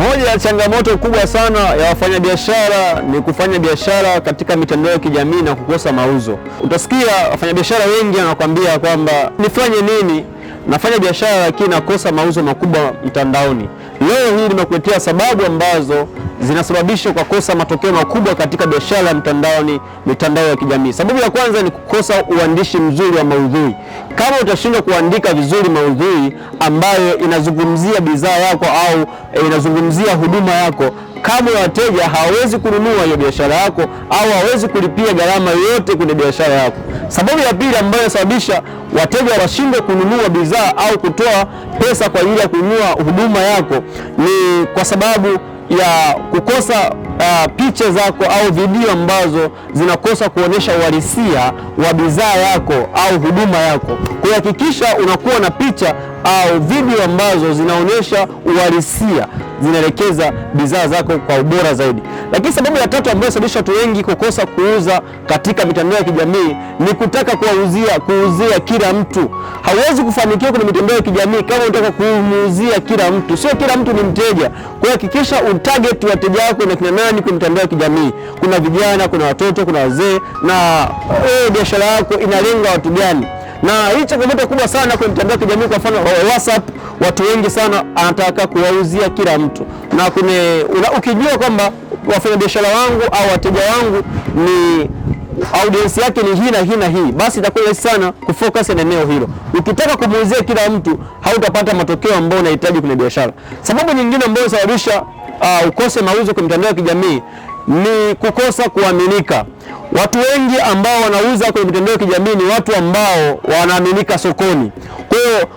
Moja ya changamoto kubwa sana ya wafanyabiashara ni kufanya biashara katika mitandao ya kijamii na kukosa mauzo. Utasikia wafanyabiashara wengi wanakuambia kwamba nifanye nini, nafanya biashara lakini nakosa mauzo makubwa mtandaoni. Leo hii nimekuletea sababu ambazo zinasababisha kukosa matokeo makubwa katika biashara ya mtandaoni, mitandao ya kijamii. Sababu ya kwanza ni kukosa uandishi mzuri wa maudhui. Kama utashindwa kuandika vizuri maudhui ambayo inazungumzia bidhaa yako au inazungumzia huduma yako, kama wateja hawawezi kununua hiyo biashara yako au hawawezi kulipia gharama yoyote kwenye biashara yako. Sababu ya pili ambayo inasababisha wateja washindwe kununua bidhaa au kutoa pesa kwa ajili ya kununua huduma yako ni kwa sababu ya kukosa picha zako au video ambazo zinakosa kuonyesha uhalisia wa bidhaa yako au huduma yako. Kuhakikisha unakuwa na picha au video ambazo zinaonyesha uhalisia, zinaelekeza bidhaa zako kwa ubora zaidi. Lakini sababu ya tatu ambayo inasababisha watu wengi kukosa kuuza katika mitandao ya kijamii ni kutaka kuuzia kila mtu. Hauwezi kufanikiwa kwenye mitandao ya kijamii kama unataka kumuuzia kila mtu. Sio kila mtu ni mteja. Kwa hiyo hakikisha utarget wateja wako na kina nani kwenye mitandao ya kijamii. Kuna vijana, kuna watoto, kuna wazee, na biashara yako inalenga watu gani? Na hii changamoto kubwa sana kwenye mitandao ya kijamii. Kwa mfano WhatsApp, watu wengi sana anataka kuwauzia kila mtu, na ukijua kwamba wafanyabiashara wangu au wateja wangu ni audience yake ni hii na hii na hii, basi itakuwa rahisi sana kufocus na eneo hilo. Ukitaka kumuuzia kila mtu, hautapata matokeo ambayo unahitaji kwenye biashara. Sababu nyingine ambayo inasababisha ukose mauzo kwenye mitandao ya kijamii ni kukosa kuaminika. Watu wengi ambao wanauza kwenye mitandao ya kijamii ni watu ambao wanaaminika sokoni. Kwa hiyo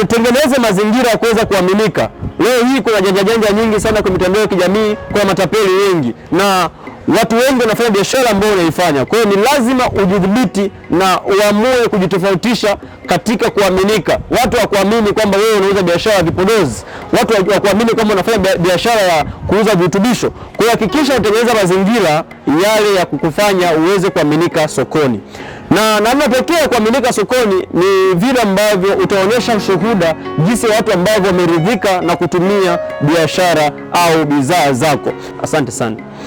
utengeneze mazingira ya kuweza kuaminika. Leo hii kuna janja nyingi sana kwenye mitandao ya kijamii, kwa matapeli wengi, na watu wengi wanafanya biashara ambayo unaifanya. Kwa hiyo ni lazima ujidhibiti na uamue kujitofautisha katika kuaminika. Watu wa kuamini kwamba wewe unauza biashara ya vipodozi, watu wa kuamini kwamba unafanya biashara ya kuuza virutubisho. Kwa hiyo hakikisha utengeneza mazingira yale ya kukufanya uweze kuaminika sokoni. Na namna pekee ya kuaminika sokoni ni vile ambavyo utaonyesha ushuhuda jinsi watu ambao wameridhika na kutumia biashara au bidhaa zako. Asante sana.